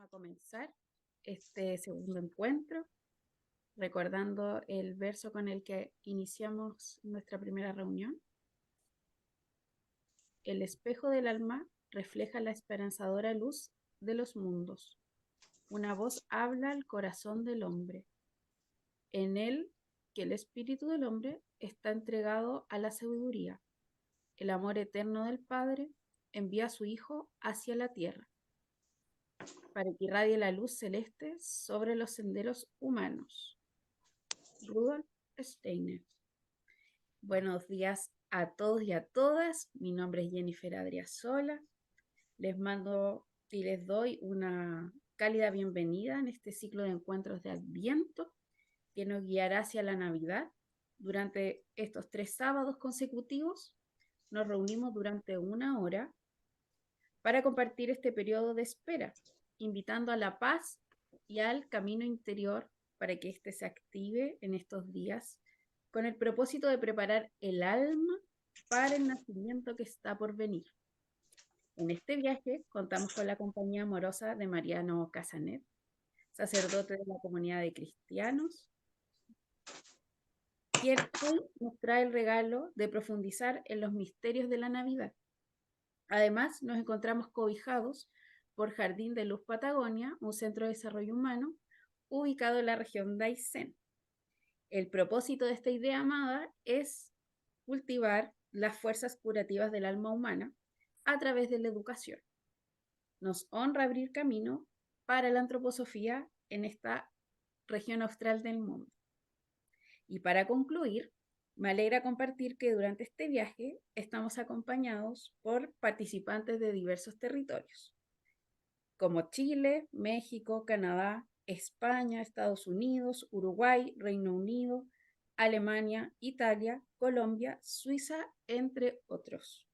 a comenzar este segundo encuentro, recordando el verso con el que iniciamos nuestra primera reunión. El espejo del alma refleja la esperanzadora luz de los mundos. Una voz habla al corazón del hombre. En él, que el espíritu del hombre está entregado a la sabiduría. El amor eterno del Padre envía a su Hijo hacia la tierra para que irradie la luz celeste sobre los senderos humanos. Rudolf Steiner. Buenos días a todos y a todas. Mi nombre es Jennifer Adriasola. Les mando y les doy una cálida bienvenida en este ciclo de encuentros de Adviento que nos guiará hacia la Navidad. Durante estos 3 sábados consecutivos nos reunimos durante 1 hora para compartir este periodo de espera, invitando a la paz y al camino interior para que éste se active en estos días con el propósito de preparar el alma para el nacimiento que está por venir. En este viaje contamos con la compañía amorosa de Mariano Casanet, sacerdote de la comunidad de cristianos, quien hoy nos trae el regalo de profundizar en los misterios de la Navidad. Además, nos encontramos cobijados por Jardín de Luz Patagonia, un centro de desarrollo humano ubicado en la región de Aysén. El propósito de esta idea amada es cultivar las fuerzas curativas del alma humana a través de la educación. Nos honra abrir camino para la antroposofía en esta región austral del mundo. Y para concluir, me alegra compartir que durante este viaje estamos acompañados por participantes de diversos territorios, como Chile, México, Canadá, España, Estados Unidos, Uruguay, Reino Unido, Alemania, Italia, Colombia, Suiza, entre otros.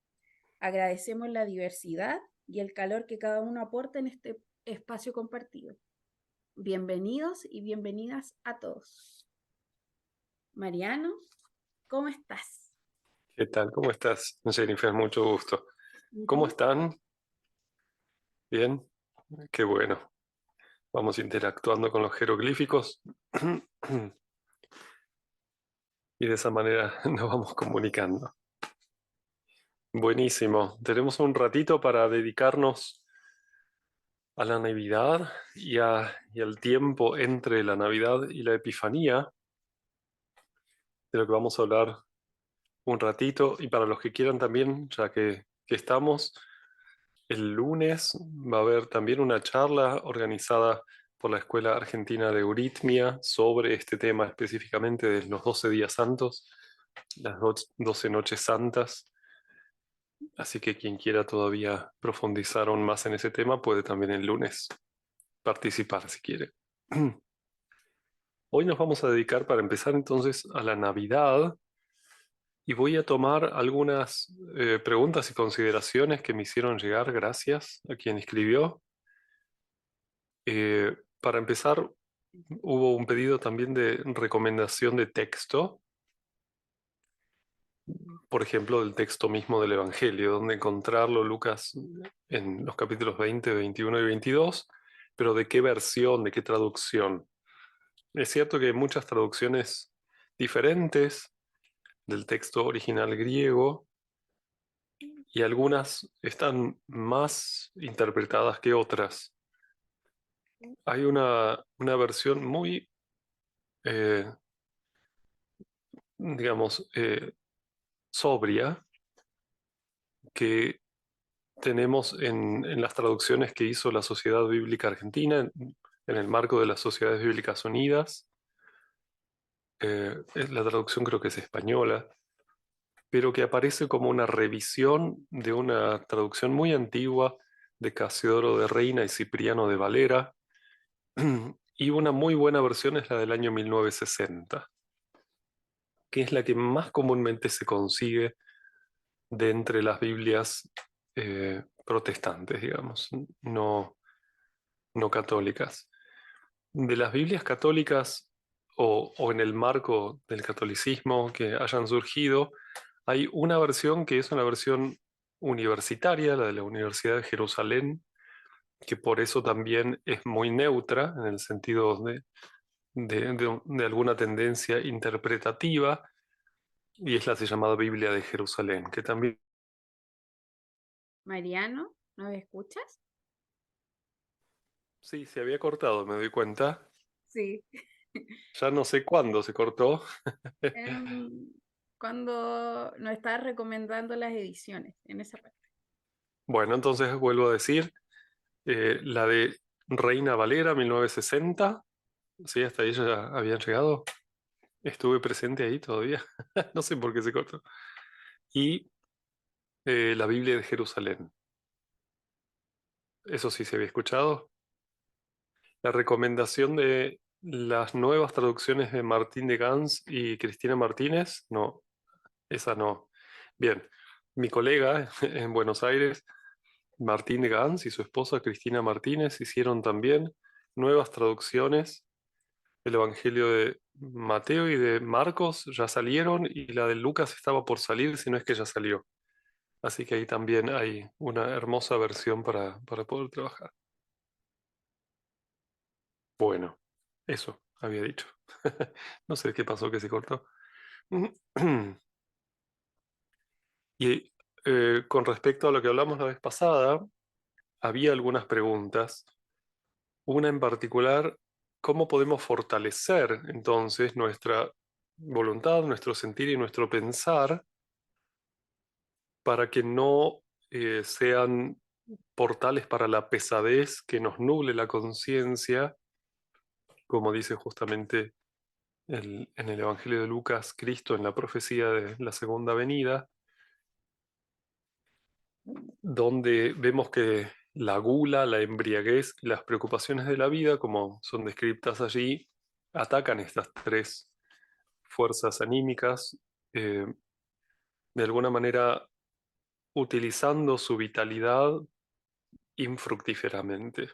Agradecemos la diversidad y el calor que cada uno aporta en este espacio compartido. Bienvenidos y bienvenidas a todos. Mariano, ¿cómo estás? ¿Qué tal? ¿Cómo estás, Jennifer? Mucho gusto. ¿Y ¿Cómo tú? están? ¿Bien? Qué bueno. Vamos interactuando con los jeroglíficos y de esa manera nos vamos comunicando. Buenísimo. Tenemos un ratito para dedicarnos a la Navidad y al tiempo entre la Navidad y la Epifanía, de lo que vamos a hablar un ratito. Y para los que quieran también, ya que estamos, el lunes va a haber también una charla organizada por la Escuela Argentina de Euritmia sobre este tema específicamente de los 12 días santos, las 12 noches santas. Así que quien quiera todavía profundizar aún más en ese tema puede también el lunes participar si quiere. Hoy nos vamos a dedicar para empezar entonces a la Navidad y voy a tomar algunas preguntas y consideraciones que me hicieron llegar gracias a quien escribió. Para empezar, hubo un pedido también de recomendación de texto, por ejemplo, del texto mismo del Evangelio, donde encontrarlo, Lucas, en los capítulos 20, 21 y 22, pero de qué versión, de qué traducción. Es cierto que hay muchas traducciones diferentes del texto original griego y algunas están más interpretadas que otras. Hay una versión muy, eh, digamos, sobria que tenemos en las traducciones que hizo la Sociedad Bíblica Argentina en el marco de las Sociedades Bíblicas Unidas. La traducción creo que es española, pero que aparece como una revisión de una traducción muy antigua de Casiodoro de Reina y Cipriano de Valera, y una muy buena versión es la del año 1960, que es la que más comúnmente se consigue de entre las Biblias protestantes, digamos, no católicas. De las Biblias católicas o en el marco del catolicismo que hayan surgido, hay una versión que es una versión universitaria, la de la Universidad de Jerusalén, que por eso también es muy neutra en el sentido de alguna tendencia interpretativa, y es la así llamada Biblia de Jerusalén, que también, Mariano, ¿nos escuchas? sí, se había cortado, me doy cuenta. Sí. Ya no sé cuándo se cortó. Em, Cuando nos estás recomendando las ediciones, en esa parte. Bueno, entonces vuelvo a decir, la de Reina Valera, 1960, sí, hasta ahí ya habían llegado. Estuve presente ahí todavía, no sé por qué se cortó. Y la Biblia de Jerusalén, eso sí se había escuchado. La recomendación de las nuevas traducciones de Martín de Gans y Cristina Martínez, no, esa no. Bien, mi colega en Buenos Aires, Martín de Gans y su esposa Cristina Martínez hicieron también nuevas traducciones del Evangelio de Mateo y de Marcos, ya salieron, y la de Lucas estaba por salir, si no es que ya salió. Así que ahí también hay una hermosa versión para poder trabajar. Bueno, eso había dicho. No sé qué pasó que se cortó. Y con respecto a lo que hablamos la vez pasada, había algunas preguntas. Una en particular, ¿cómo podemos fortalecer entonces nuestra voluntad, nuestro sentir y nuestro pensar para que no sean portales para la pesadez que nos nuble la conciencia, como dice justamente en el Evangelio de Lucas, Cristo en la profecía de la segunda venida, donde vemos que la gula, la embriaguez y las preocupaciones de la vida, como son descritas allí, atacan estas tres fuerzas anímicas, eh, de alguna manera utilizando su vitalidad infructíferamente.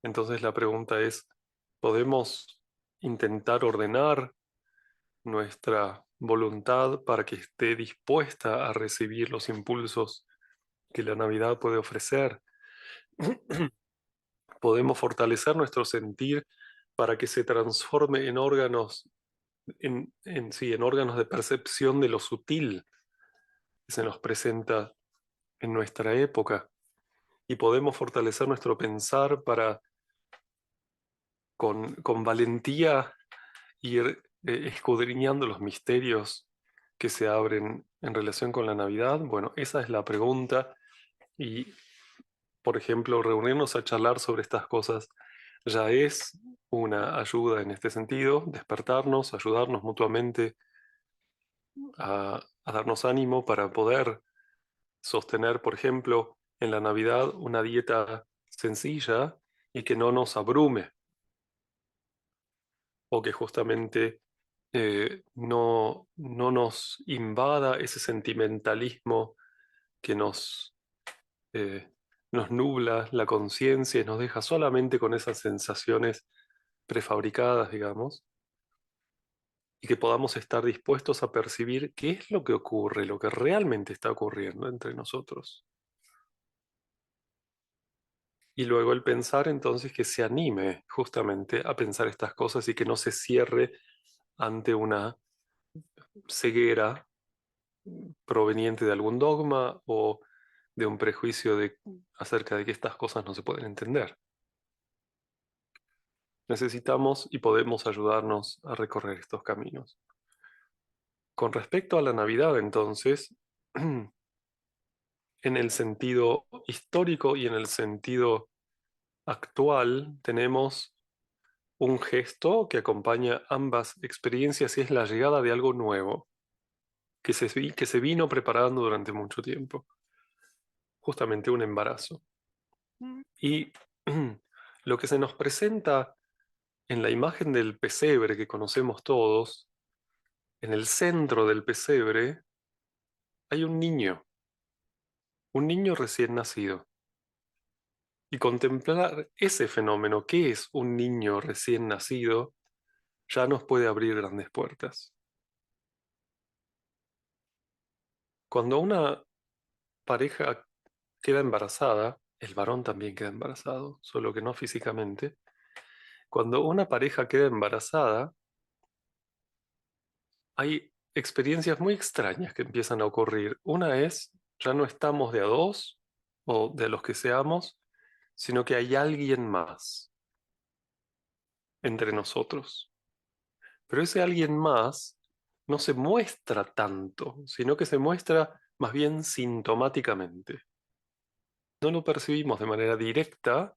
Entonces la pregunta es, ¿podemos intentar ordenar nuestra voluntad para que esté dispuesta a recibir los impulsos que la Navidad puede ofrecer? ¿Podemos fortalecer nuestro sentir para que se transforme en órganos, sí, en órganos de percepción de lo sutil que se nos presenta en nuestra época? Y podemos fortalecer nuestro pensar para, con valentía, ir escudriñando los misterios que se abren en relación con la Navidad. Bueno, esa es la pregunta. Y, por ejemplo, reunirnos a charlar sobre estas cosas ya es una ayuda en este sentido, despertarnos, ayudarnos mutuamente a darnos ánimo para poder sostener, por ejemplo, en la Navidad una dieta sencilla y que no nos abrume, o que justamente no nos invada ese sentimentalismo que eh, nos nubla la conciencia y nos deja solamente con esas sensaciones prefabricadas, digamos, y que podamos estar dispuestos a percibir qué es lo que ocurre, lo que realmente está ocurriendo entre nosotros. Y luego el pensar entonces que se anime justamente a pensar estas cosas y que no se cierre ante una ceguera proveniente de algún dogma o de un prejuicio acerca de que estas cosas no se pueden entender. Necesitamos y podemos ayudarnos a recorrer estos caminos. Con respecto a la Navidad, entonces, en el sentido histórico y en el sentido actual, tenemos un gesto que acompaña ambas experiencias y es la llegada de algo nuevo que se vino preparando durante mucho tiempo, justamente un embarazo. Y lo que se nos presenta en la imagen del pesebre que conocemos todos, en el centro del pesebre hay un niño recién nacido. Y contemplar ese fenómeno, que es un niño recién nacido, ya nos puede abrir grandes puertas. Cuando una pareja queda embarazada, el varón también queda embarazado, solo que no físicamente. Cuando una pareja queda embarazada, hay experiencias muy extrañas que empiezan a ocurrir. Una es, ya no estamos de a dos o de los que seamos, sino que hay alguien más entre nosotros. Pero ese alguien más no se muestra tanto, sino que se muestra más bien sintomáticamente. No lo percibimos de manera directa,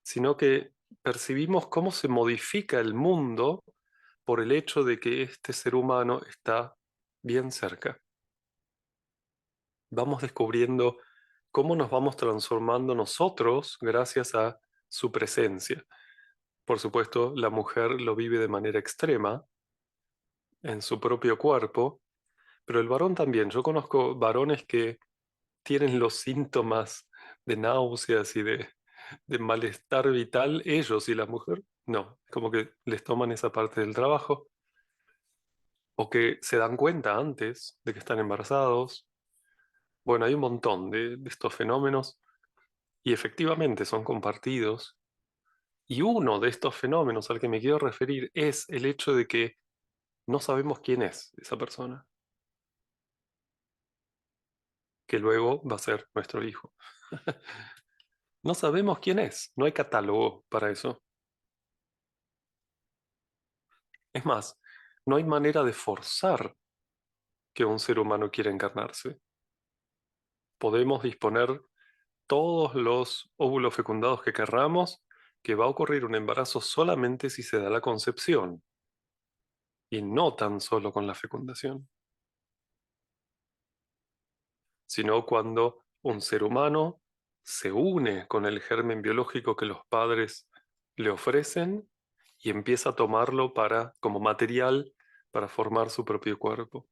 sino que percibimos cómo se modifica el mundo por el hecho de que este ser humano está bien cerca. Vamos descubriendo cómo nos vamos transformando nosotros gracias a su presencia. Por supuesto, la mujer lo vive de manera extrema en su propio cuerpo, pero el varón también. Yo conozco varones que tienen los síntomas de náuseas y de malestar vital, ellos y la mujer, no, como que les toman esa parte del trabajo, o que se dan cuenta antes de que están embarazados. Bueno, hay un montón de estos fenómenos y efectivamente son compartidos. Y uno de estos fenómenos al que me quiero referir es el hecho de que no sabemos quién es esa persona, que luego va a ser nuestro hijo. No sabemos quién es, no hay catálogo para eso. Es más, no hay manera de forzar que un ser humano quiera encarnarse. Podemos disponer todos los óvulos fecundados que querramos, que va a ocurrir un embarazo solamente si se da la concepción y no tan solo con la fecundación, sino cuando un ser humano se une con el germen biológico que los padres le ofrecen y empieza a tomarlo como material para formar su propio cuerpo.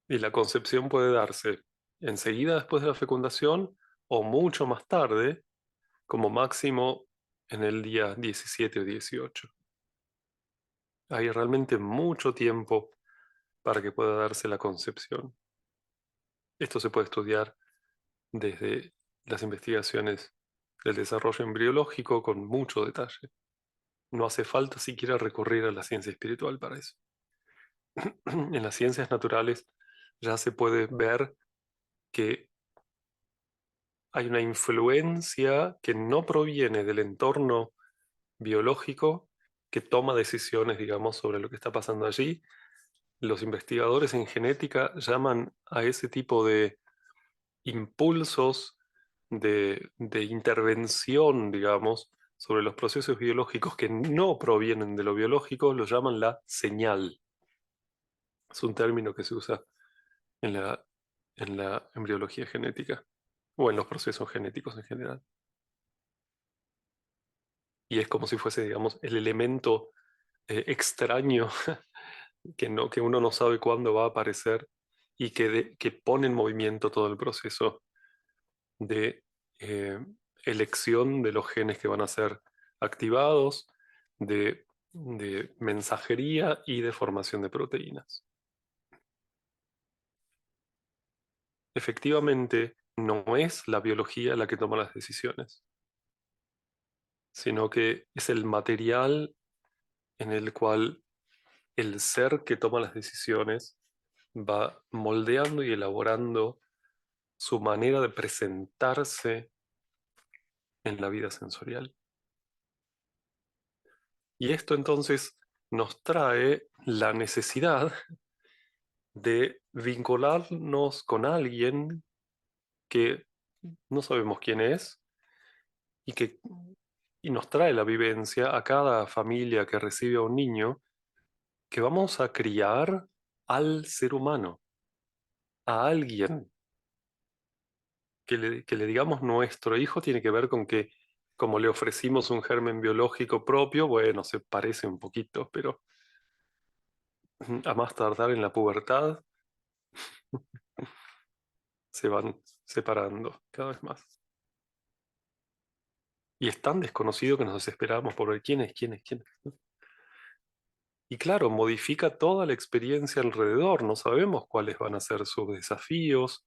Y la concepción puede darse enseguida después de la fecundación o mucho más tarde, como máximo en el día 17 o 18. Hay realmente mucho tiempo para que pueda darse la concepción. Esto se puede estudiar desde las investigaciones del desarrollo embriológico con mucho detalle. No hace falta siquiera recurrir a la ciencia espiritual para eso. En las ciencias naturales ya se puede ver que hay una influencia que no proviene del entorno biológico que toma decisiones, digamos, sobre lo que está pasando allí. Los investigadores en genética llaman a ese tipo de impulsos de intervención, digamos, sobre los procesos biológicos que no provienen de lo biológico, lo llaman la señal. Es un término que se usa en la embriología genética o en los procesos genéticos en general. Y es como si fuese, digamos, el elemento extraño que uno no sabe cuándo va a aparecer y que pone en movimiento todo el proceso de eh, elección de los genes que van a ser activados, de mensajería y de formación de proteínas. Efectivamente, no es la biología la que toma las decisiones, sino que es el material en el cual el ser que toma las decisiones va moldeando y elaborando su manera de presentarse en la vida sensorial. Y esto entonces nos trae la necesidad de vincularnos con alguien que no sabemos quién es y que y nos trae la vivencia a cada familia que recibe a un niño que vamos a criar al ser humano, a alguien que le digamos nuestro hijo tiene que ver con que como le ofrecimos un germen biológico propio, bueno, se parece un poquito, pero a más tardar en la pubertad se van separando cada vez más. Y es tan desconocido que nos desesperamos por ver quién es, quién es, quién es. Y claro, modifica toda la experiencia alrededor. No sabemos cuáles van a ser sus desafíos,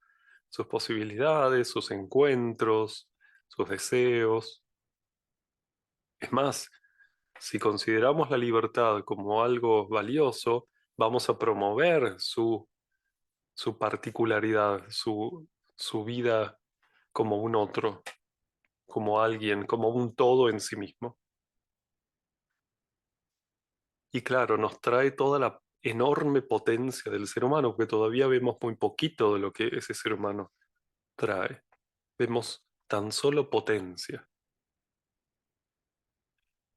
sus posibilidades, sus encuentros, sus deseos. Es más, si consideramos la libertad como algo valioso, vamos a promover su particularidad, su vida como un otro, como alguien, como un todo en sí mismo. Y claro, nos trae toda la enorme potencia del ser humano, porque todavía vemos muy poquito de lo que ese ser humano trae. Vemos tan solo potencia.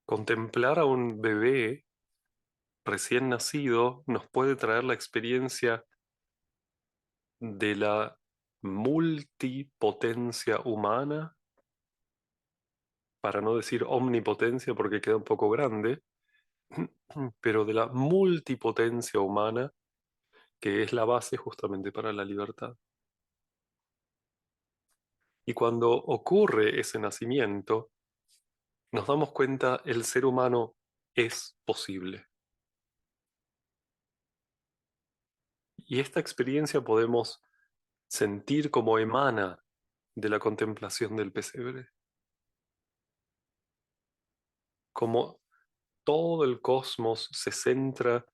Contemplar a un bebé recién nacido nos puede traer la experiencia de la multipotencia humana, para no decir omnipotencia porque queda un poco grande, pero de la multipotencia humana que es la base justamente para la libertad. Y cuando ocurre ese nacimiento, nos damos cuenta el ser humano es posible. Y esta experiencia podemos sentir como emana de la contemplación del pesebre, como todo el cosmos se centra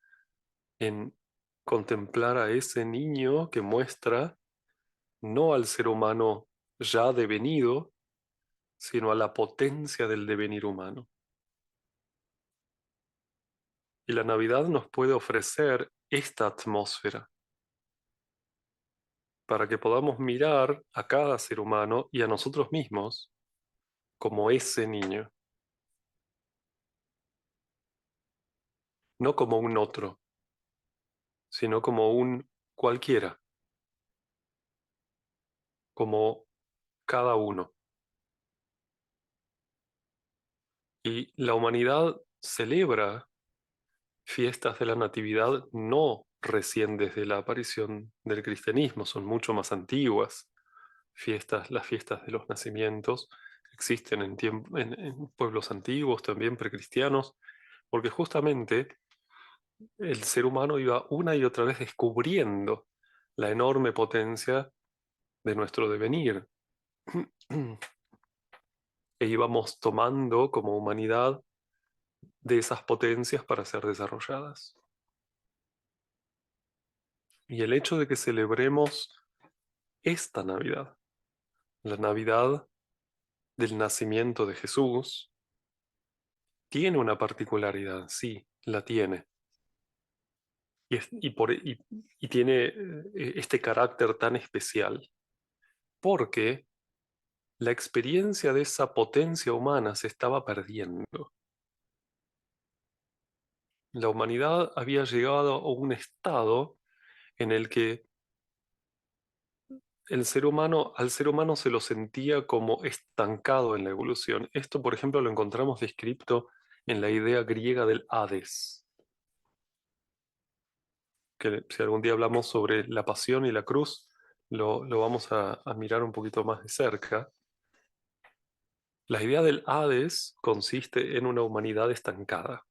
en contemplar a ese niño que muestra no al ser humano ya devenido, sino a la potencia del devenir humano. Y la Navidad nos puede ofrecer esta atmósfera para que podamos mirar a cada ser humano y a nosotros mismos como ese niño, no como un otro, sino como un cualquiera, como cada uno. Y la humanidad celebra fiestas de la Natividad no recién desde la aparición del cristianismo, son mucho más antiguas. Las fiestas de los nacimientos existen en pueblos antiguos, también precristianos, porque justamente el ser humano iba una y otra vez descubriendo la enorme potencia de nuestro devenir. E íbamos tomando como humanidad de esas potencias para ser desarrolladas. Y el hecho de que celebremos esta Navidad, la Navidad del nacimiento de Jesús, tiene una particularidad, sí, la tiene. Y tiene este carácter tan especial, porque la experiencia de esa potencia humana se estaba perdiendo. La humanidad había llegado a un estado en el que al ser humano se lo sentía como estancado en la evolución. Esto, por ejemplo, lo encontramos descrito en la idea griega del Hades, que si algún día hablamos sobre la pasión y la cruz, lo vamos a mirar un poquito más de cerca. La idea del Hades consiste en una humanidad estancada,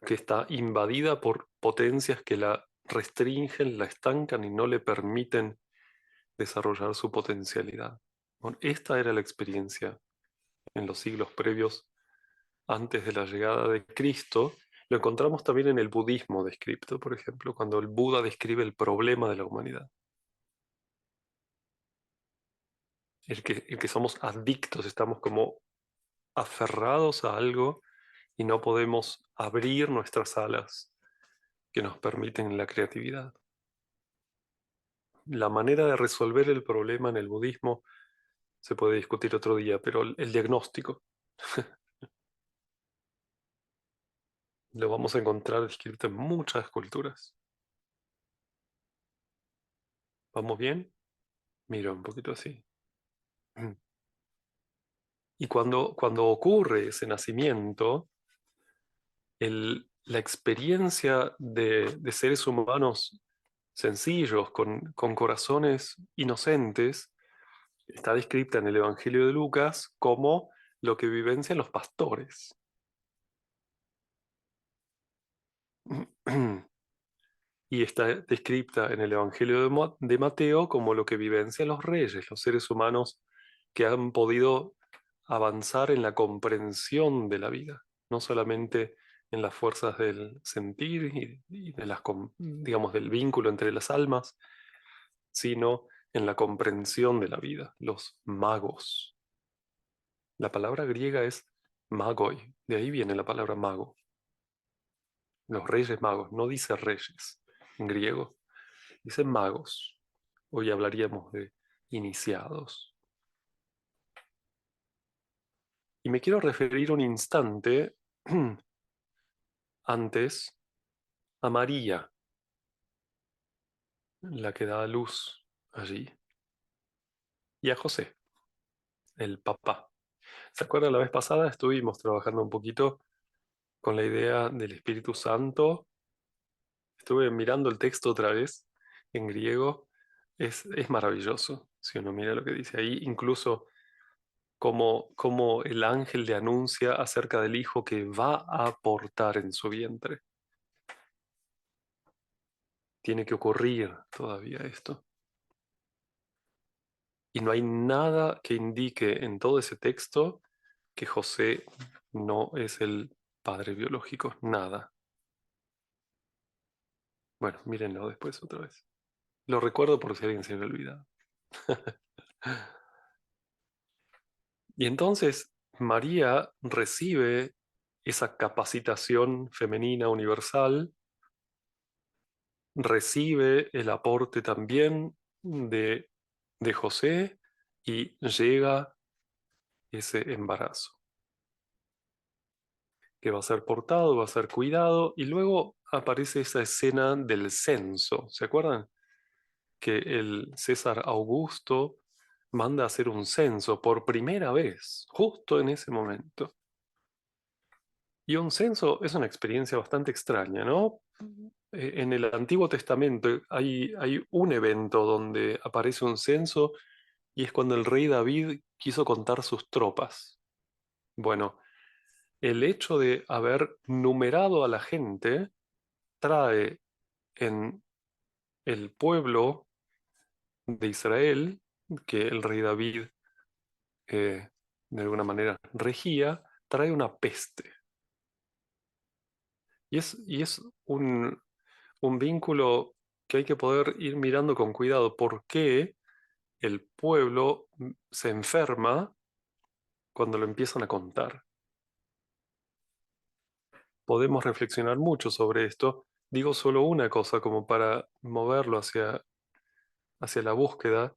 que está invadida por potencias que la restringen, la estancan y no le permiten desarrollar su potencialidad. Bueno, esta era la experiencia en los siglos previos antes de la llegada de Cristo. Lo encontramos también en el budismo descrito, por ejemplo, cuando el Buda describe el problema de la humanidad. El que somos adictos, estamos como aferrados a algo y no podemos abrir nuestras alas que nos permiten la creatividad. La manera de resolver el problema en el budismo se puede discutir otro día, pero el diagnóstico lo vamos a encontrar descrito en muchas culturas. ¿Vamos bien? Mira, un poquito así. Y cuando ocurre ese nacimiento, la experiencia de seres humanos sencillos, con corazones inocentes, está descrita en el Evangelio de Lucas como lo que vivencian los pastores. y está descrita en el Evangelio de Mateo como lo que vivencian los reyes, los seres humanos que han podido avanzar en la comprensión de la vida, no solamente en las fuerzas del sentir y de digamos, del vínculo entre las almas, sino en la comprensión de la vida, los magos. La palabra griega es magoi, de ahí viene la palabra mago. Los reyes magos, no dice reyes en griego, dice magos. Hoy hablaríamos de iniciados. Y me quiero referir un instante antes a María, la que da a luz allí, y a José, el papá. ¿Se acuerdan? La vez pasada estuvimos trabajando un poquito con la idea del Espíritu Santo. Estuve mirando el texto otra vez en griego. Es maravilloso si uno mira lo que dice ahí, incluso como el ángel le anuncia acerca del hijo que va a portar en su vientre. Tiene que ocurrir todavía esto. Y no hay nada que indique en todo ese texto que José no es el padre biológico. Nada. Bueno, mírenlo después otra vez. Lo recuerdo por si alguien se me olvida. Y entonces María recibe esa capacitación femenina universal, recibe el aporte también de José y llega ese embarazo, que va a ser portado, va a ser cuidado, y luego aparece esa escena del censo. ¿Se acuerdan? Que el César Augusto manda a hacer un censo por primera vez, justo en ese momento. Y un censo es una experiencia bastante extraña, ¿no? En el Antiguo Testamento hay un evento donde aparece un censo y es cuando el rey David quiso contar sus tropas. Bueno, el hecho de haber numerado a la gente trae en el pueblo de Israel, que el rey David eh, de alguna manera regía, trae una peste. Y es un vínculo que hay que poder ir mirando con cuidado. ¿Por qué el pueblo se enferma cuando lo empiezan a contar? Podemos reflexionar mucho sobre esto. Digo solo una cosa como para moverlo hacia la búsqueda.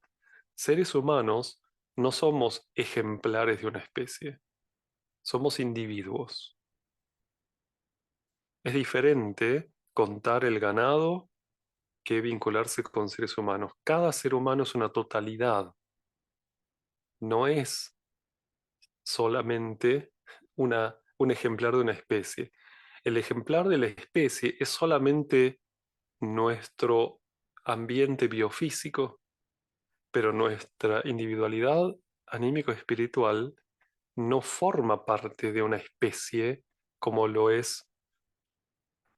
Seres humanos no somos ejemplares de una especie, somos individuos. Es diferente contar el ganado que vincularse con seres humanos. Cada ser humano es una totalidad, no es solamente un ejemplar de una especie. El ejemplar de la especie es solamente nuestro ambiente biofísico, pero nuestra individualidad anímico-espiritual no forma parte de una especie como lo es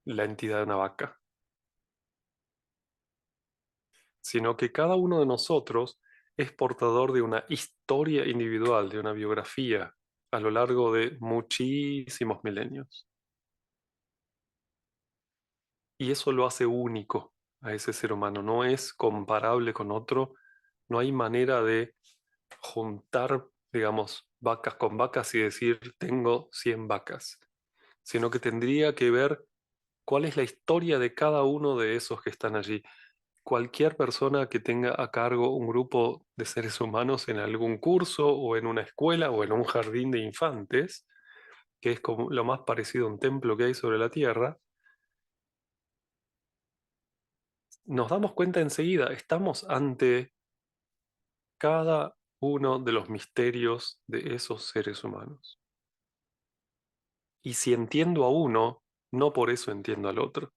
la entidad de una vaca, sino que cada uno de nosotros es portador de una historia individual, de una biografía a lo largo de muchísimos milenios. Y eso lo hace único a ese ser humano, no es comparable con otro, no hay manera de juntar, digamos, vacas con vacas y decir tengo 100 vacas, sino que tendría que ver cuál es la historia de cada uno de esos que están allí. Cualquier persona que tenga a cargo un grupo de seres humanos en algún curso o en una escuela o en un jardín de infantes, que es como lo más parecido a un templo que hay sobre la tierra, nos damos cuenta enseguida, estamos ante cada uno de los misterios de esos seres humanos. Y si entiendo a uno, no por eso entiendo al otro.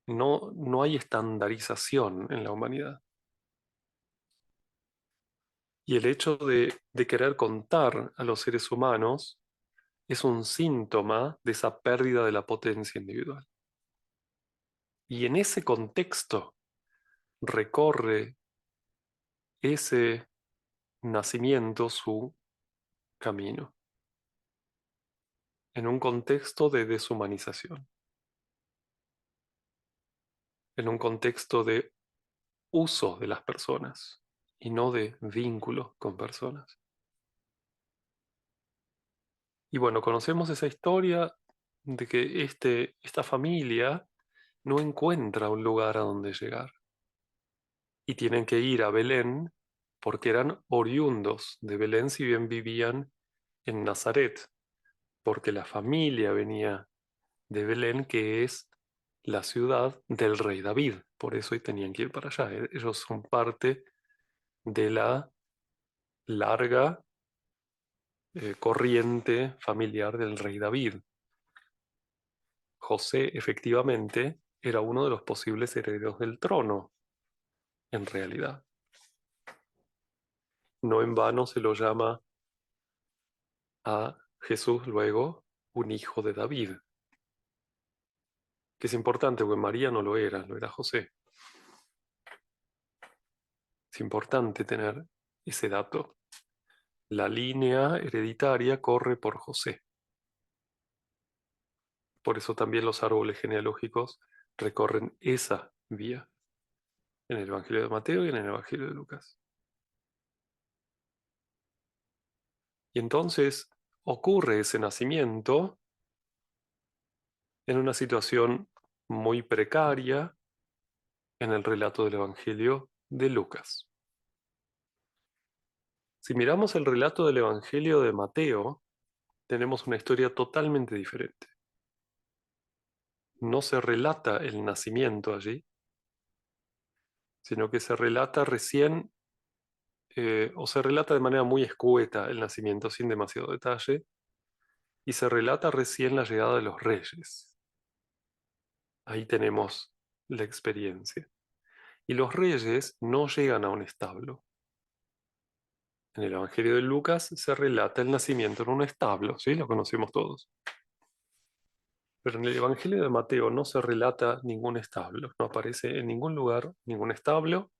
No, no hay estandarización en la humanidad. Y el hecho de querer contar a los seres humanos es un síntoma de esa pérdida de la potencia individual. Y en ese contexto recorre ese nacimiento su camino, en un contexto de deshumanización, en un contexto de uso de las personas y no de vínculo con personas. Y bueno, conocemos esa historia de que esta familia no encuentra un lugar a donde llegar y tienen que ir a Belén porque eran oriundos de Belén si bien vivían en Nazaret, porque la familia venía de Belén, que es la ciudad del rey David. Por eso tenían que ir para allá. Ellos son parte de la larga corriente familiar del rey David. José efectivamente era uno de los posibles herederos del trono, en realidad. No en vano se lo llama a Jesús luego un hijo de David, que es importante porque María no lo era José. Es importante tener ese dato. La línea hereditaria corre por José. Por eso también los árboles genealógicos recorren esa vía en el Evangelio de Mateo y en el Evangelio de Lucas. Y entonces ocurre ese nacimiento en una situación muy precaria en el relato del Evangelio de Lucas. Si miramos el relato del Evangelio de Mateo, tenemos una historia totalmente diferente. No se relata el nacimiento allí, sino que se relata recién, o se relata de manera muy escueta el nacimiento, sin demasiado detalle, y se relata recién la llegada de los reyes. Ahí tenemos la experiencia. Y los reyes no llegan a un establo. En el Evangelio de Lucas se relata el nacimiento en un establo, ¿sí? Lo conocemos todos. Pero en el Evangelio de Mateo no se relata ningún establo, no aparece en ningún lugar ningún establo,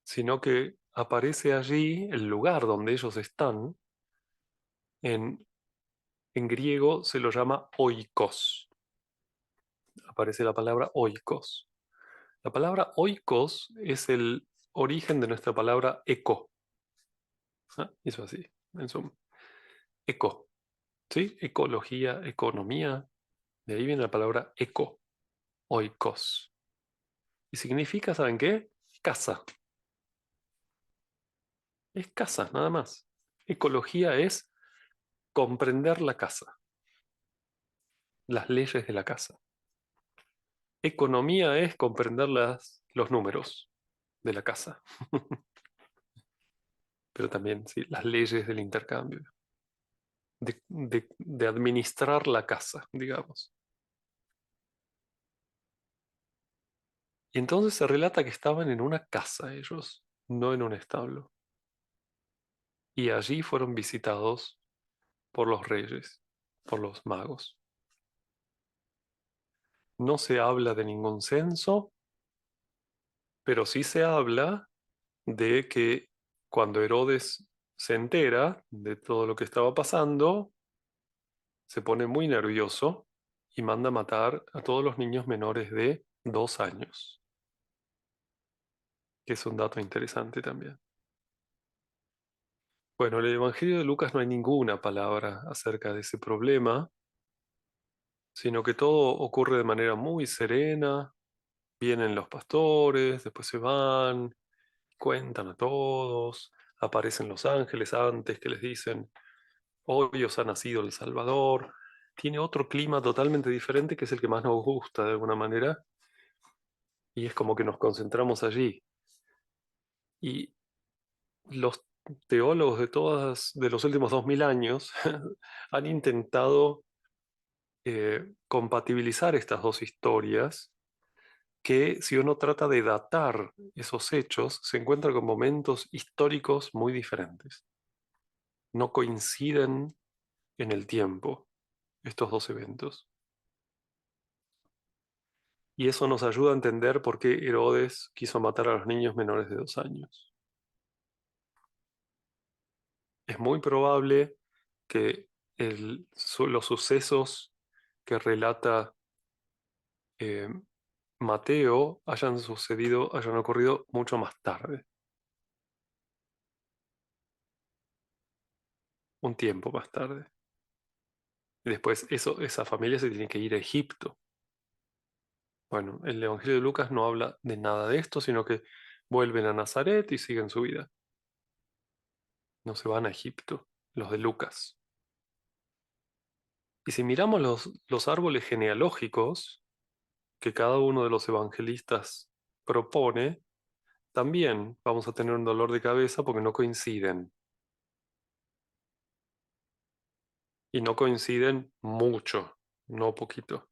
sino que aparece allí el lugar donde ellos están. En, en griego se lo llama oikos. Aparece la palabra oikos. La palabra oikos es el origen de nuestra palabra eco. ¿Ah? Eso así, en suma. Eco, ¿sí? Ecología, economía. De ahí viene la palabra eco, oikos. Y significa, ¿saben qué? Casa. Es casa, nada más. Ecología es comprender la casa, las leyes de la casa. Economía es comprender los números de la casa, pero también sí, las leyes del intercambio, de administrar la casa, digamos. Y entonces se relata que estaban en una casa ellos, no en un establo. Y allí fueron visitados por los reyes, por los magos. No se habla de ningún censo, pero sí se habla de que cuando Herodes se entera de todo lo que estaba pasando, se pone muy nervioso y manda matar a todos los niños menores de 2 años, que es un dato interesante también. Bueno, en el Evangelio de Lucas no hay ninguna palabra acerca de ese problema, sino que todo ocurre de manera muy serena. Vienen los pastores, después se van, cuentan a todos, aparecen los ángeles antes que les dicen, hoy os ha nacido el Salvador. Tiene otro clima totalmente diferente que es el que más nos gusta de alguna manera, y es como que nos concentramos allí. Y los teólogos de los últimos 2000 años han intentado compatibilizar estas dos historias, que si uno trata de datar esos hechos, se encuentra con momentos históricos muy diferentes. No coinciden en el tiempo estos dos eventos. Y eso nos ayuda a entender por qué Herodes quiso matar a los niños menores de 2 años. Es muy probable que los sucesos que relata eh, Mateo hayan ocurrido mucho más tarde, un tiempo más tarde. Y después esa familia se tiene que ir a Egipto. Bueno, el Evangelio de Lucas no habla de nada de esto, sino que vuelven a Nazaret y siguen su vida. No se van a Egipto, los de Lucas. Y si miramos los árboles genealógicos que cada uno de los evangelistas propone, también vamos a tener un dolor de cabeza porque no coinciden. Y no coinciden mucho, no poquito.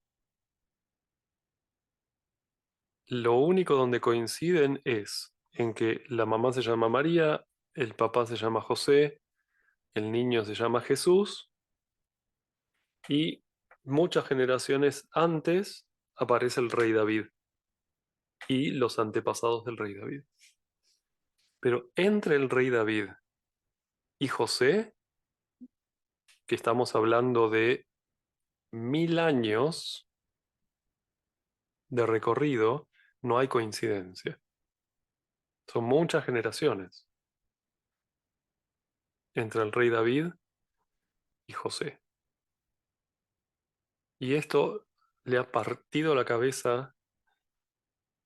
Lo único donde coinciden es en que la mamá se llama María, el papá se llama José, el niño se llama Jesús y muchas generaciones antes aparece el rey David y los antepasados del rey David. Pero entre el rey David y José, que estamos hablando de 1000 años de recorrido, no hay coincidencia. Son muchas generaciones entre el rey David y José. Y esto le ha partido la cabeza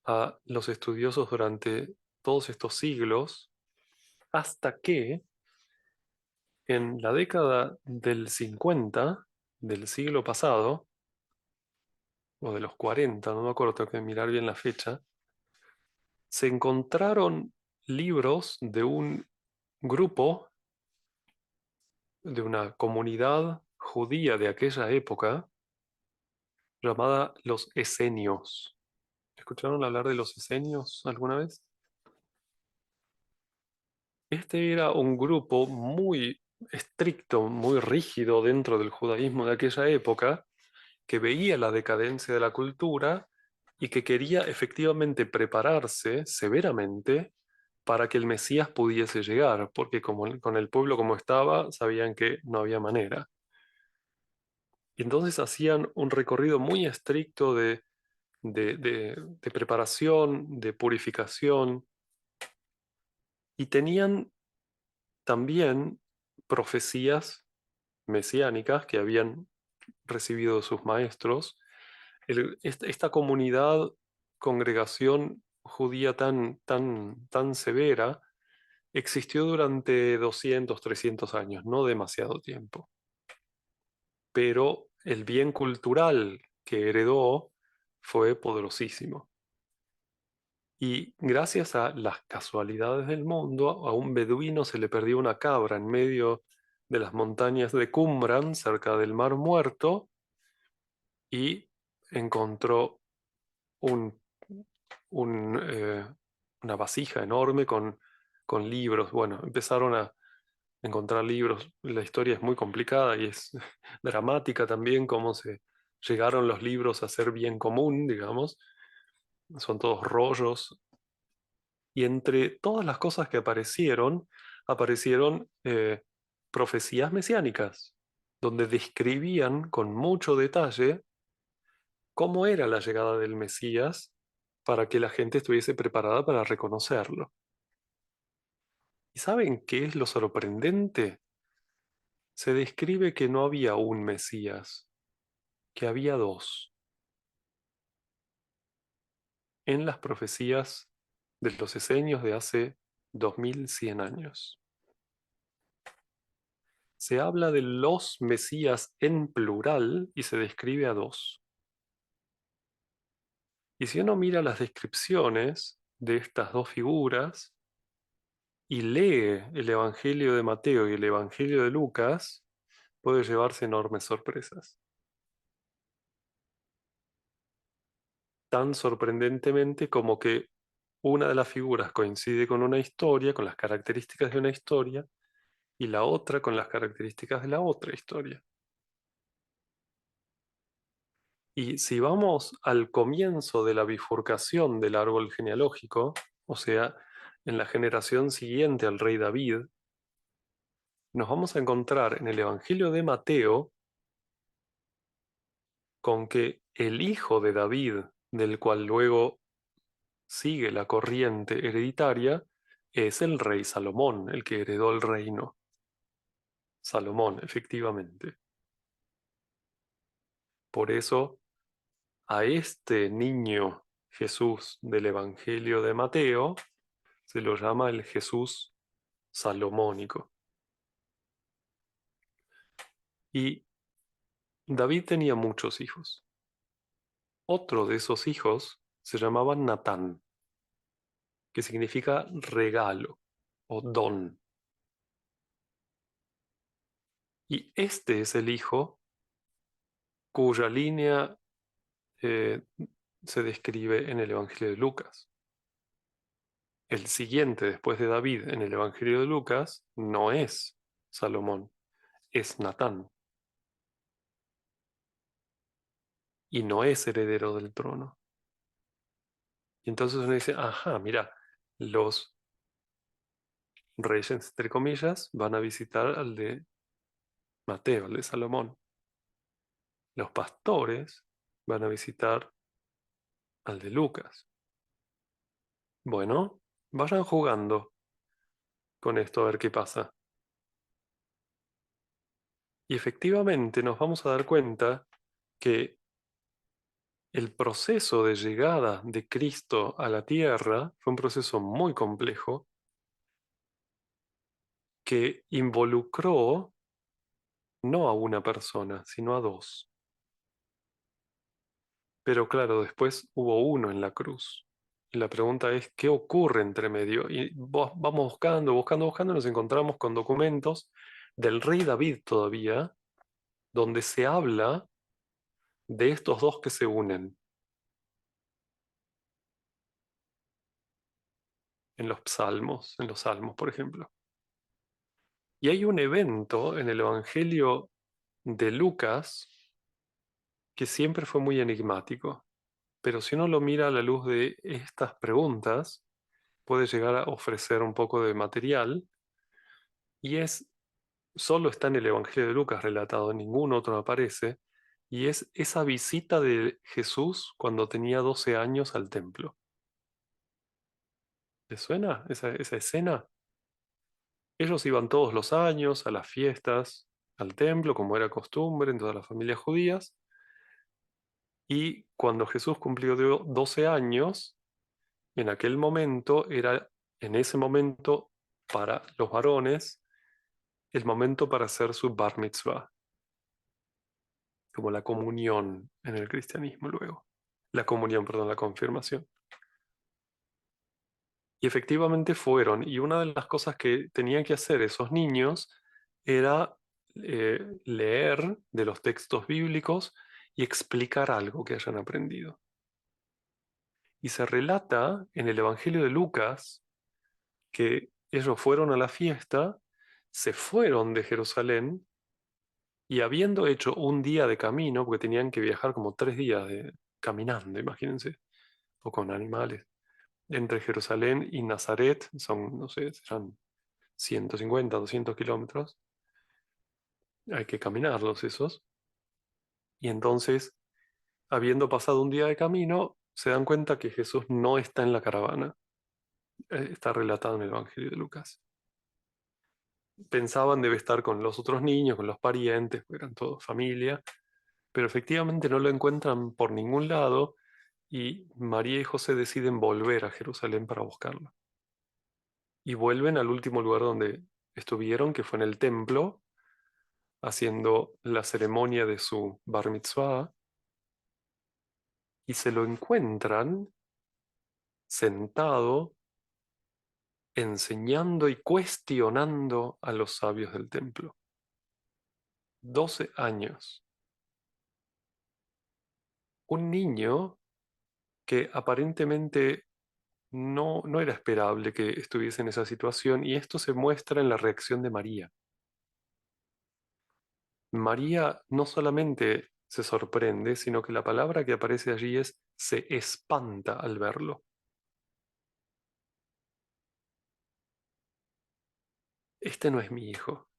a los estudiosos durante todos estos siglos, hasta que en la década del 50 del siglo pasado, o de los 40, no me acuerdo, tengo que mirar bien la fecha, se encontraron libros de un grupo, de una comunidad judía de aquella época, llamada los esenios. ¿Escucharon hablar de los esenios alguna vez? Este era un grupo muy estricto, muy rígido dentro del judaísmo de aquella época, que veía la decadencia de la cultura y que quería efectivamente prepararse severamente para que el Mesías pudiese llegar, porque con el pueblo como estaba, sabían que no había manera. Y entonces hacían un recorrido muy estricto de preparación, de purificación, y tenían también profecías mesiánicas que habían recibido de sus maestros. Esta comunidad, congregación judía tan severa, existió durante 200, 300 años, no demasiado tiempo. Pero el bien cultural que heredó fue poderosísimo. Y gracias a las casualidades del mundo, a un beduino se le perdió una cabra en medio de las montañas de Qumran, cerca del Mar Muerto, y encontró un, un, una vasija enorme con libros. Bueno, empezaron a encontrar libros. La historia es muy complicada y es dramática también, cómo se llegaron los libros a ser bien común, digamos. Son todos rollos. Y entre todas las cosas que aparecieron profecías mesiánicas, donde describían con mucho detalle cómo era la llegada del Mesías para que la gente estuviese preparada para reconocerlo. ¿Y saben qué es lo sorprendente? Se describe que no había un Mesías, que había dos. En las profecías de los esenios de hace 2100 años. Se habla de los Mesías en plural y se describe a dos. Y si uno mira las descripciones de estas dos figuras y lee el Evangelio de Mateo y el Evangelio de Lucas, puede llevarse enormes sorpresas. Tan sorprendentemente como que una de las figuras coincide con una historia, con las características de una historia, y la otra con las características de la otra historia. Y si vamos al comienzo de la bifurcación del árbol genealógico, o sea, en la generación siguiente al rey David, nos vamos a encontrar en el Evangelio de Mateo con que el hijo de David, del cual luego sigue la corriente hereditaria, es el rey Salomón, el que heredó el reino. Salomón, efectivamente. Por eso, a este niño Jesús del Evangelio de Mateo se lo llama el Jesús salomónico. Y David tenía muchos hijos. Otro de esos hijos se llamaba Natán, que significa regalo o don. Y este es el hijo cuya línea eh, se describe en el Evangelio de Lucas. El siguiente después de David en el Evangelio de Lucas no es Salomón, es Natán. Y no es heredero del trono. Y entonces uno dice, ajá, mira, los reyes, entre comillas, van a visitar al de Mateo, al de Salomón. Los pastores van a visitar al de Lucas. Bueno, vayan jugando con esto a ver qué pasa. Y efectivamente nos vamos a dar cuenta que el proceso de llegada de Cristo a la tierra fue un proceso muy complejo que involucró no a una persona, sino a dos. Pero claro, después hubo uno en la cruz. Y la pregunta es, ¿qué ocurre entre medio? Y vamos buscando, buscando, buscando, y nos encontramos con documentos del rey David todavía, donde se habla de estos dos que se unen en los salmos, por ejemplo. Y hay un evento en el Evangelio de Lucas que siempre fue muy enigmático, pero si uno lo mira a la luz de estas preguntas, puede llegar a ofrecer un poco de material, y solo está en el Evangelio de Lucas relatado, en ningún otro aparece, y es esa visita de Jesús cuando tenía 12 años al templo. ¿Les suena esa escena? Ellos iban todos los años a las fiestas, al templo, como era costumbre en todas las familias judías, y cuando Jesús cumplió 12 años, en aquel momento era, en ese momento, para los varones, el momento para hacer su bar mitzvah, como la comunión en el cristianismo luego. La comunión, perdón, la confirmación. Y efectivamente fueron, y una de las cosas que tenían que hacer esos niños era leer de los textos bíblicos y explicar algo que hayan aprendido. Y se relata en el Evangelio de Lucas que ellos fueron a la fiesta, se fueron de Jerusalén y habiendo hecho un día de camino, porque tenían que viajar como 3 días caminando, imagínense, o con animales, entre Jerusalén y Nazaret, son, no sé, serán 150, 200 kilómetros, hay que caminarlos esos, y entonces, habiendo pasado un día de camino, se dan cuenta que Jesús no está en la caravana, está relatado en el Evangelio de Lucas. Pensaban debe estar con los otros niños, con los parientes, porque eran todos familia, pero efectivamente no lo encuentran por ningún lado y María y José deciden volver a Jerusalén para buscarlo. Y vuelven al último lugar donde estuvieron, que fue en el templo, haciendo la ceremonia de su bar mitzvah, y se lo encuentran sentado, enseñando y cuestionando a los sabios del templo. 12 años. Un niño que aparentemente no era esperable que estuviese en esa situación, y esto se muestra en la reacción de María. María no solamente se sorprende, sino que la palabra que aparece allí es se espanta al verlo. Este no es mi hijo,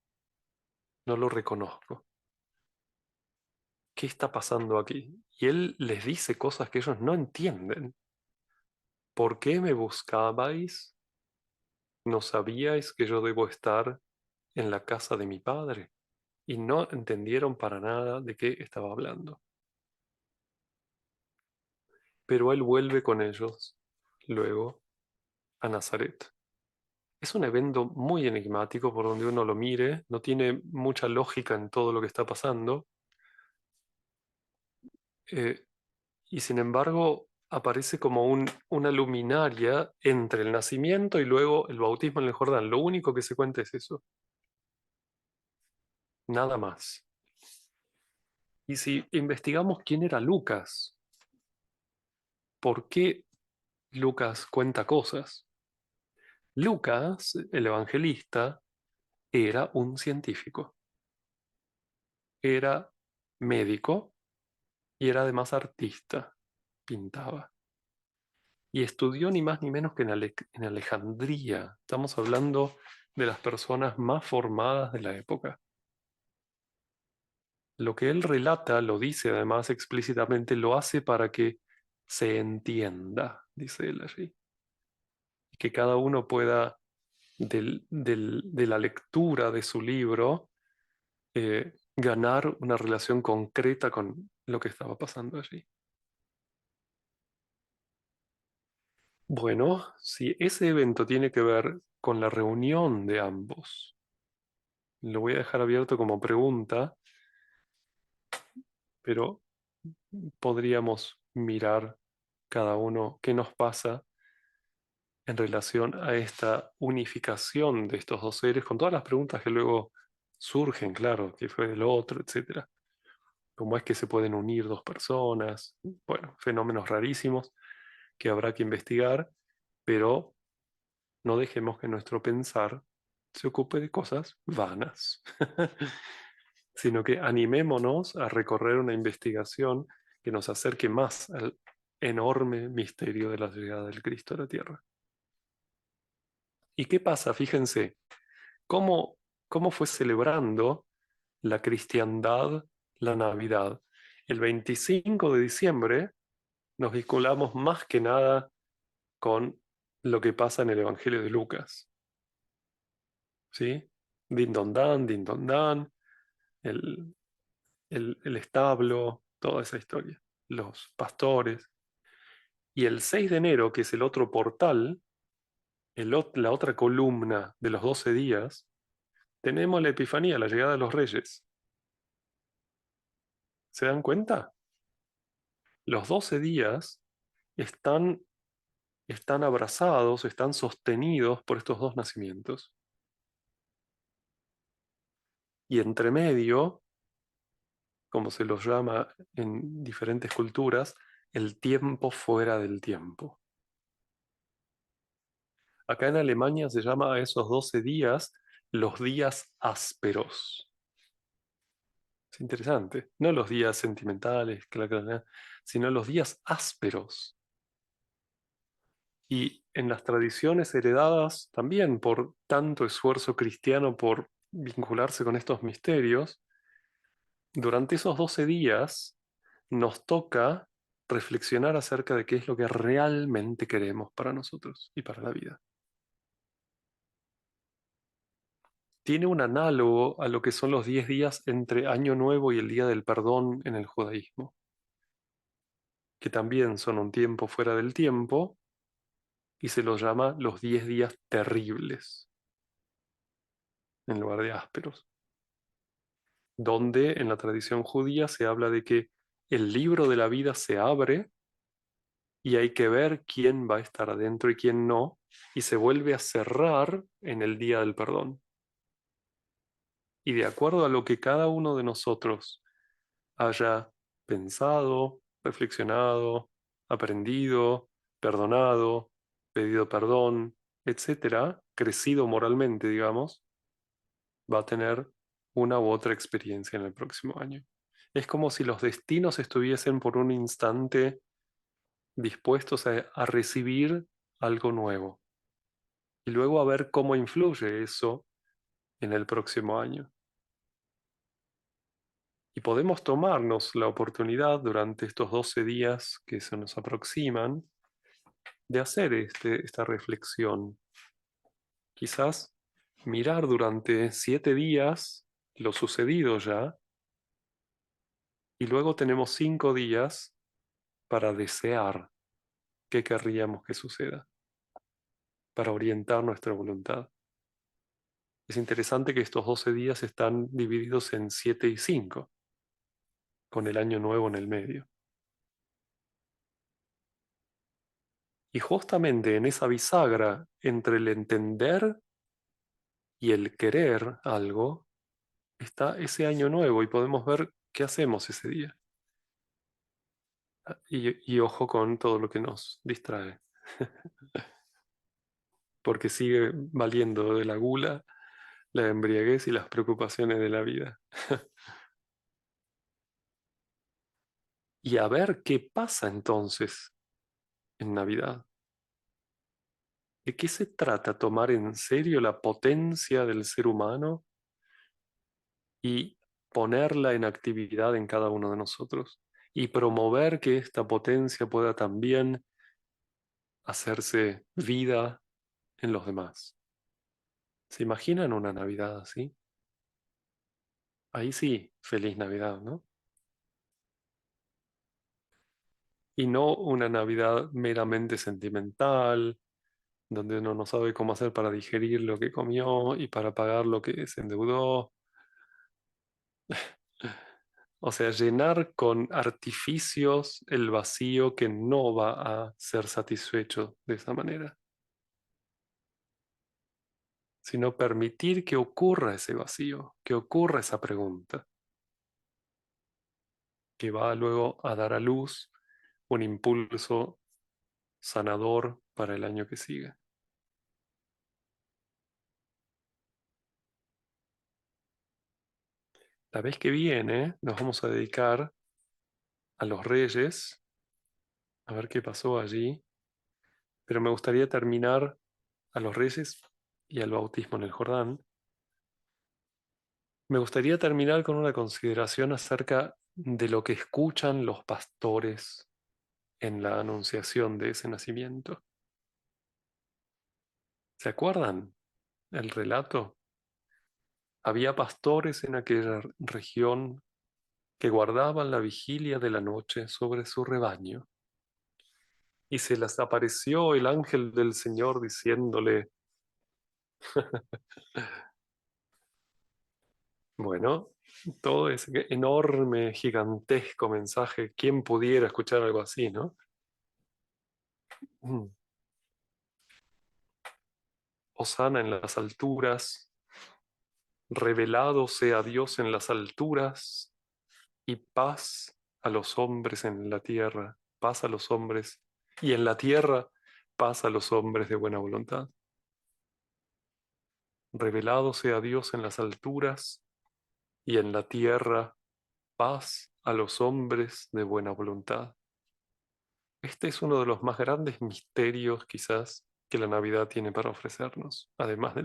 no lo reconozco. ¿Qué está pasando aquí? Y él les dice cosas que ellos no entienden. ¿Por qué me buscabais? ¿No sabíais que yo debo estar en la casa de mi padre? Y no entendieron para nada de qué estaba hablando. Pero él vuelve con ellos luego a Nazaret. Es un evento muy enigmático por donde uno lo mire, no tiene mucha lógica en todo lo que está pasando, eh, y sin embargo aparece como una luminaria entre el nacimiento y luego el bautismo en el Jordán. Lo único que se cuenta es eso, nada más. Y si investigamos quién era Lucas, ¿por qué Lucas cuenta cosas? Lucas, el evangelista, era un científico, era médico y era además artista, pintaba. Y estudió ni más ni menos que en Alejandría. Estamos hablando de las personas más formadas de la época. Lo que él relata, lo dice además explícitamente, lo hace para que se entienda, dice él allí. Y que cada uno pueda, de la lectura de su libro, ganar una relación concreta con lo que estaba pasando allí. Bueno, si ese evento tiene que ver con la reunión de ambos, lo voy a dejar abierto como pregunta, pero podríamos mirar cada uno qué nos pasa en relación a esta unificación de estos dos seres, con todas las preguntas que luego surgen, claro, qué fue del otro, etcétera. ¿Cómo es que se pueden unir dos personas? Bueno, fenómenos rarísimos que habrá que investigar, pero no dejemos que nuestro pensar se ocupe de cosas vanas, sino que animémonos a recorrer una investigación que nos acerque más al enorme misterio de la llegada del Cristo a la tierra. ¿Y qué pasa? Fíjense, cómo, cómo fue celebrando la cristiandad la Navidad. El 25 de diciembre nos vinculamos más que nada con lo que pasa en el Evangelio de Lucas. ¿Sí? Din don dan, el, el establo, toda esa historia, los pastores. Y el 6 de enero, que es el otro portal, la otra columna de los 12 días, tenemos la Epifanía, la llegada de los reyes. ¿Se dan cuenta? Los 12 días están, están abrazados, están sostenidos por estos dos nacimientos. Y entre medio, como se los llama en diferentes culturas, el tiempo fuera del tiempo. Acá en Alemania se llama a esos 12 días los días ásperos. Es interesante. No los días sentimentales, sino los días ásperos. Y en las tradiciones heredadas también por tanto esfuerzo cristiano por vincularse con estos misterios, durante esos 12 días nos toca reflexionar acerca de qué es lo que realmente queremos para nosotros y para la vida. Tiene un análogo a lo que son los 10 días entre Año Nuevo y el Día del Perdón en el judaísmo, que también son un tiempo fuera del tiempo y se los llama los 10 días terribles en lugar de ásperos, donde en la tradición judía se habla de que el libro de la vida se abre y hay que ver quién va a estar adentro y quién no, y se vuelve a cerrar en el Día del Perdón. Y de acuerdo a lo que cada uno de nosotros haya pensado, reflexionado, aprendido, perdonado, pedido perdón, etcétera, crecido moralmente, digamos, va a tener una u otra experiencia en el próximo año. Es como si los destinos estuviesen por un instante dispuestos a recibir algo nuevo y luego a ver cómo influye eso en el próximo año. Y podemos tomarnos la oportunidad durante estos 12 días que se nos aproximan de hacer esta reflexión. Quizás mirar durante 7 días lo sucedido ya y luego tenemos 5 días para desear qué querríamos que suceda, para orientar nuestra voluntad. Es interesante que estos 12 días están divididos en 7 y 5, con el año nuevo en el medio. Y justamente en esa bisagra entre el entender y el querer algo, está ese año nuevo y podemos ver qué hacemos ese día. Y ojo con todo lo que nos distrae, porque sigue valiendo de la gula, la embriaguez y las preocupaciones de la vida. Y a ver qué pasa entonces en Navidad. ¿De qué se trata tomar en serio la potencia del ser humano y ponerla en actividad en cada uno de nosotros? Y promover que esta potencia pueda también hacerse vida en los demás. ¿Se imaginan una Navidad así? Ahí sí, feliz Navidad, ¿no? Y no una Navidad meramente sentimental, donde uno no sabe cómo hacer para digerir lo que comió y para pagar lo que se endeudó. O sea, llenar con artificios el vacío que no va a ser satisfecho de esa manera, sino permitir que ocurra ese vacío, que ocurra esa pregunta, que va luego a dar a luz un impulso sanador para el año que sigue. La vez que viene nos vamos a dedicar a los reyes, a ver qué pasó allí, pero me gustaría terminar a los reyes y al bautismo en el Jordán. Me gustaría terminar con una consideración acerca de lo que escuchan los pastores en la anunciación de ese nacimiento. ¿Se acuerdan el relato? Había pastores en aquella región que guardaban la vigilia de la noche sobre su rebaño. Y se les apareció el ángel del Señor diciéndole, bueno, todo ese enorme, gigantesco mensaje, ¿quién pudiera escuchar algo así, no? Mm. Hosana en las alturas, revelado sea Dios en las alturas y paz a los hombres en la tierra, paz a los hombres, y en la tierra paz a los hombres de buena voluntad. Revelado sea Dios en las alturas y en la tierra paz a los hombres de buena voluntad. Este es uno de los más grandes misterios quizás que la Navidad tiene para ofrecernos, además de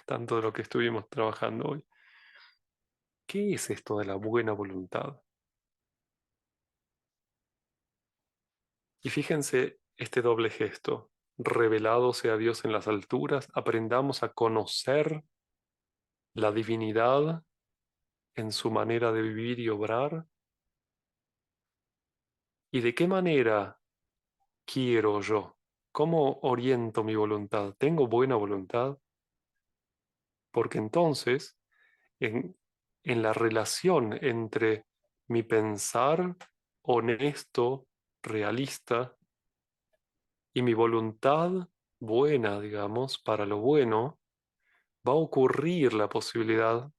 tanto de lo que estuvimos trabajando hoy. ¿Qué es esto de la buena voluntad? Y fíjense este doble gesto. Revelado sea Dios en las alturas, aprendamos a conocer la divinidad en su manera de vivir y obrar. ¿Y de qué manera quiero yo? ¿Cómo oriento mi voluntad? ¿Tengo buena voluntad? Porque entonces, en, en la relación entre mi pensar honesto, realista, y mi voluntad buena, digamos, para lo bueno, va a ocurrir la posibilidad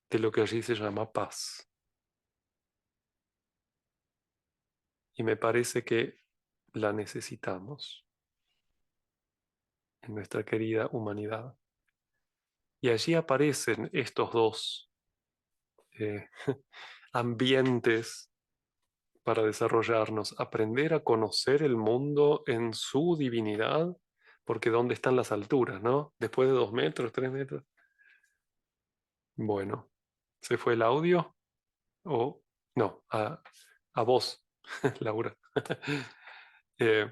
de lo que allí se llama paz. Y me parece que la necesitamos en nuestra querida humanidad. Y allí aparecen estos dos eh, ambientes para desarrollarnos, aprender a conocer el mundo en su divinidad, porque ¿dónde están las alturas, no? Después de 2 metros, 3 metros. Bueno, ¿se fue el audio? O no, a vos, Laura. Eh,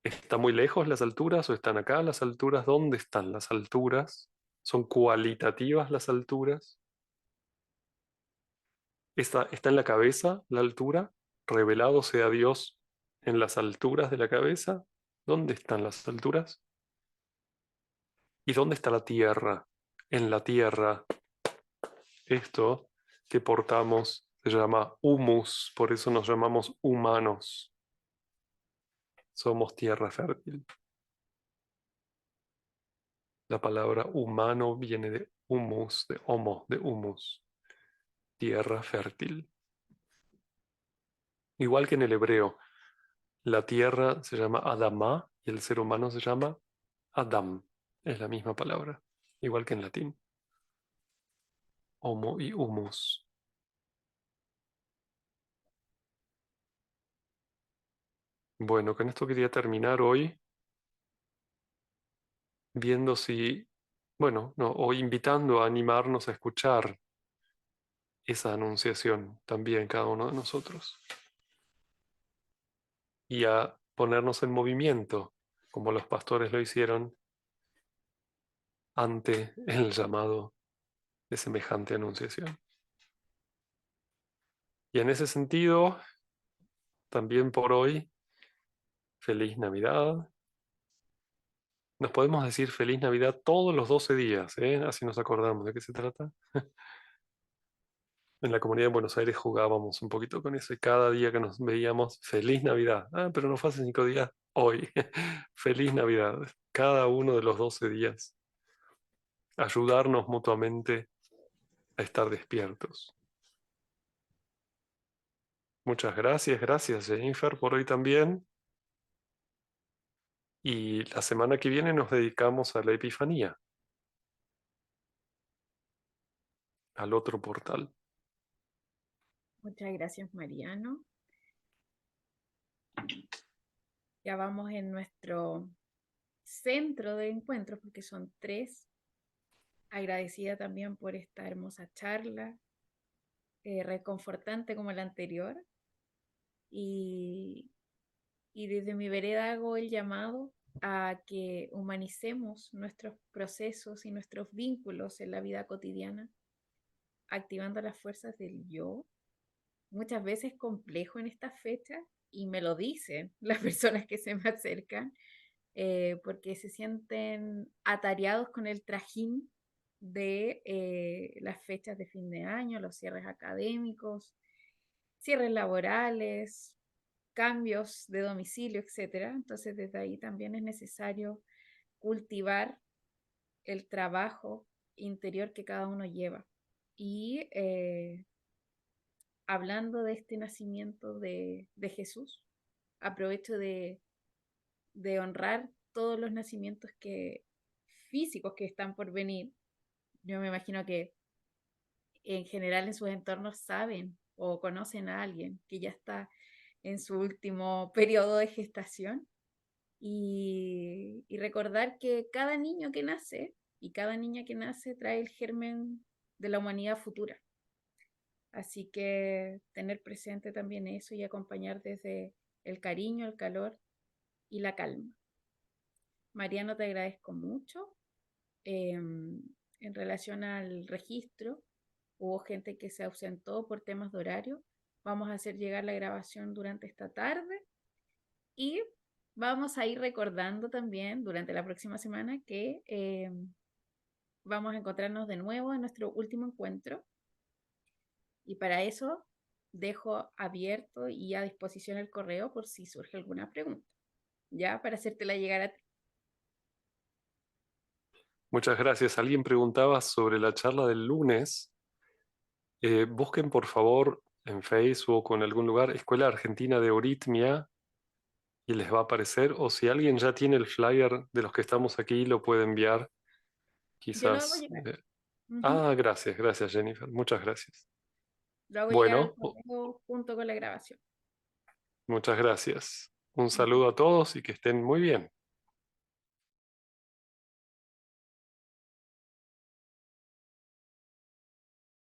¿Está muy lejos las alturas o están acá las alturas? ¿Dónde están las alturas? ¿Son cualitativas las alturas? ¿Está en la cabeza la altura? ¿Revelado sea Dios en las alturas de la cabeza? ¿Dónde están las alturas? ¿Y dónde está la tierra? En la tierra, esto que portamos se llama humus, por eso nos llamamos humanos. Somos tierra fértil. La palabra humano viene de humus, de homo, de humus, tierra fértil. Igual que en el hebreo, la tierra se llama Adamá y el ser humano se llama Adam. Es la misma palabra, igual que en latín. Homo y humus. Bueno, con esto quería terminar hoy, viendo si, bueno, no, o invitando a animarnos a escuchar esa anunciación también cada uno de nosotros y a ponernos en movimiento, como los pastores lo hicieron ante el llamado de semejante anunciación. Y en ese sentido, también por hoy, feliz Navidad. Nos podemos decir feliz Navidad todos los 12 días, ¿eh? Así nos acordamos de qué se trata. En la comunidad de Buenos Aires jugábamos un poquito con eso y cada día que nos veíamos, feliz Navidad. Ah, pero no fue hace 5 días, hoy. Feliz Navidad. Cada uno de los 12 días. Ayudarnos mutuamente a estar despiertos. Muchas gracias Jennifer por hoy también. Y la semana que viene nos dedicamos a la Epifanía, al otro portal. Muchas gracias, Mariano. Ya vamos en nuestro centro de encuentro, porque son 3. Agradecida también por esta hermosa charla, reconfortante como la anterior. Y, y desde mi vereda hago el llamado a que humanicemos nuestros procesos y nuestros vínculos en la vida cotidiana, activando las fuerzas del yo, muchas veces complejo en estas fechas, y me lo dicen las personas que se me acercan, porque se sienten atareados con el trajín de las fechas de fin de año, los cierres académicos, cierres laborales, cambios de domicilio, etcétera. Entonces, desde ahí también es necesario cultivar el trabajo interior que cada uno lleva. Y hablando de este nacimiento de Jesús, aprovecho de honrar todos los nacimientos físicos que están por venir. Yo me imagino que en general en sus entornos saben o conocen a alguien que ya está en su último periodo de gestación, y recordar que cada niño que nace y cada niña que nace trae el germen de la humanidad futura. Así que tener presente también eso y acompañar desde el cariño, el calor y la calma. Mariano, te agradezco mucho. En relación al registro, hubo gente que se ausentó por temas de horario. Vamos a hacer llegar la grabación durante esta tarde y vamos a ir recordando también durante la próxima semana que vamos a encontrarnos de nuevo en nuestro último encuentro. Y para eso dejo abierto y a disposición el correo por si surge alguna pregunta, ya para hacértela llegar a ti. Muchas gracias. Alguien preguntaba sobre la charla del lunes. Busquen por favor en Facebook o en algún lugar Escuela Argentina de Euritmia y les va a aparecer. O si alguien ya tiene el flyer de los que estamos aquí, lo puede enviar. Yo lo hago Quizás. llegar. Uh -huh. Gracias Jennifer. Muchas gracias. Lo hago llegar al Bueno, correo junto con la grabación. muchas gracias. Un Ujú. saludo a todos y que estén muy bien.